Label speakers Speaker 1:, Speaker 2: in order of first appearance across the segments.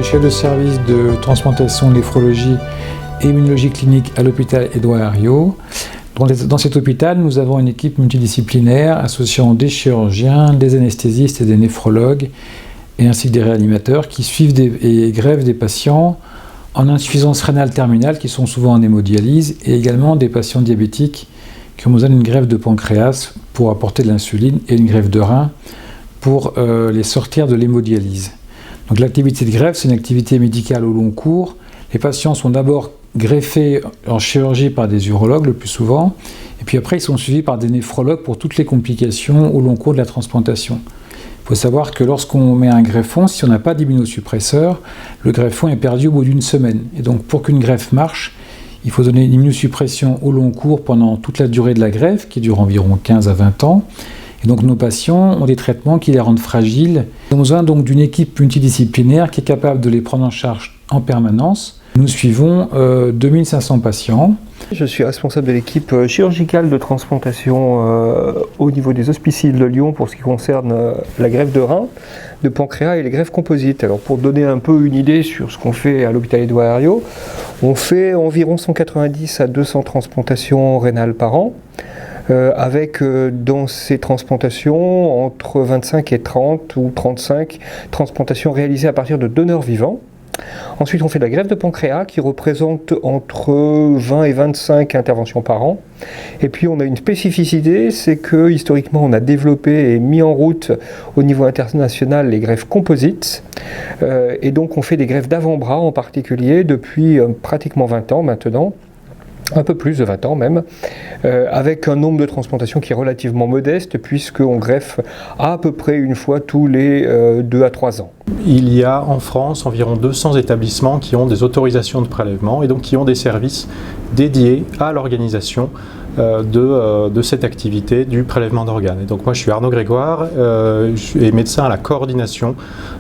Speaker 1: suis chef de service de transplantation, néphrologie et immunologie clinique à l'hôpital Édouard Herriot. Dans cet hôpital, nous avons une équipe multidisciplinaire associant des chirurgiens, des anesthésistes et des néphrologues, et ainsi que des réanimateurs qui suivent et greffent des patients en insuffisance rénale terminale qui sont souvent en hémodialyse, et également des patients diabétiques qui ont besoin d'une greffe de pancréas pour apporter de l'insuline et une greffe de rein pour les sortir de l'hémodialyse. Donc l'activité de greffe, c'est une activité médicale au long cours. Les patients sont d'abord greffés en chirurgie par des urologues le plus souvent, et puis après ils sont suivis par des néphrologues pour toutes les complications au long cours de la transplantation. Il faut savoir que lorsqu'on met un greffon, si on n'a pas d'immunosuppresseur, le greffon est perdu au bout d'une semaine. Et donc pour qu'une greffe marche, il faut donner une immunosuppression au long cours pendant toute la durée de la greffe, qui dure environ 15 à 20 ans. Et donc nos patients ont des traitements qui les rendent fragiles. Ils ont besoin donc d'une équipe multidisciplinaire qui est capable de les prendre en charge en permanence. Nous suivons 2500 patients.
Speaker 2: Je suis responsable de l'équipe chirurgicale de transplantation au niveau des hospices de Lyon pour ce qui concerne la greffe de rein, de pancréas et les greffes composites. Alors pour donner un peu une idée sur ce qu'on fait à l'hôpital Édouard Herriot, on fait environ 190 à 200 transplantations rénales par an. Avec dans ces transplantations entre 25 et 30 ou 35 transplantations réalisées à partir de donneurs vivants. Ensuite, on fait de la greffe de pancréas qui représente entre 20 et 25 interventions par an. Et puis, on a une spécificité, c'est que historiquement, on a développé et mis en route au niveau international les greffes composites. Et donc, on fait des greffes d'avant-bras en particulier depuis pratiquement 20 ans maintenant. Un peu plus de 20 ans même, avec un nombre de transplantations qui est relativement modeste puisqu'on greffe à peu près une fois tous les 2 à 3 ans.
Speaker 3: Il y a en France environ 200 établissements qui ont des autorisations de prélèvement et donc qui ont des services dédiés à l'organisation de cette activité du prélèvement d'organes. Et donc moi je suis Arnaud Grégoire, je suis médecin à la coordination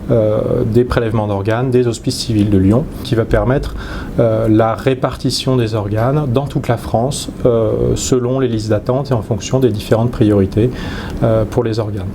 Speaker 3: des prélèvements d'organes des hospices civils de Lyon, qui va permettre la répartition des organes dans toute la France selon les listes d'attente et en fonction des différentes priorités pour les organes.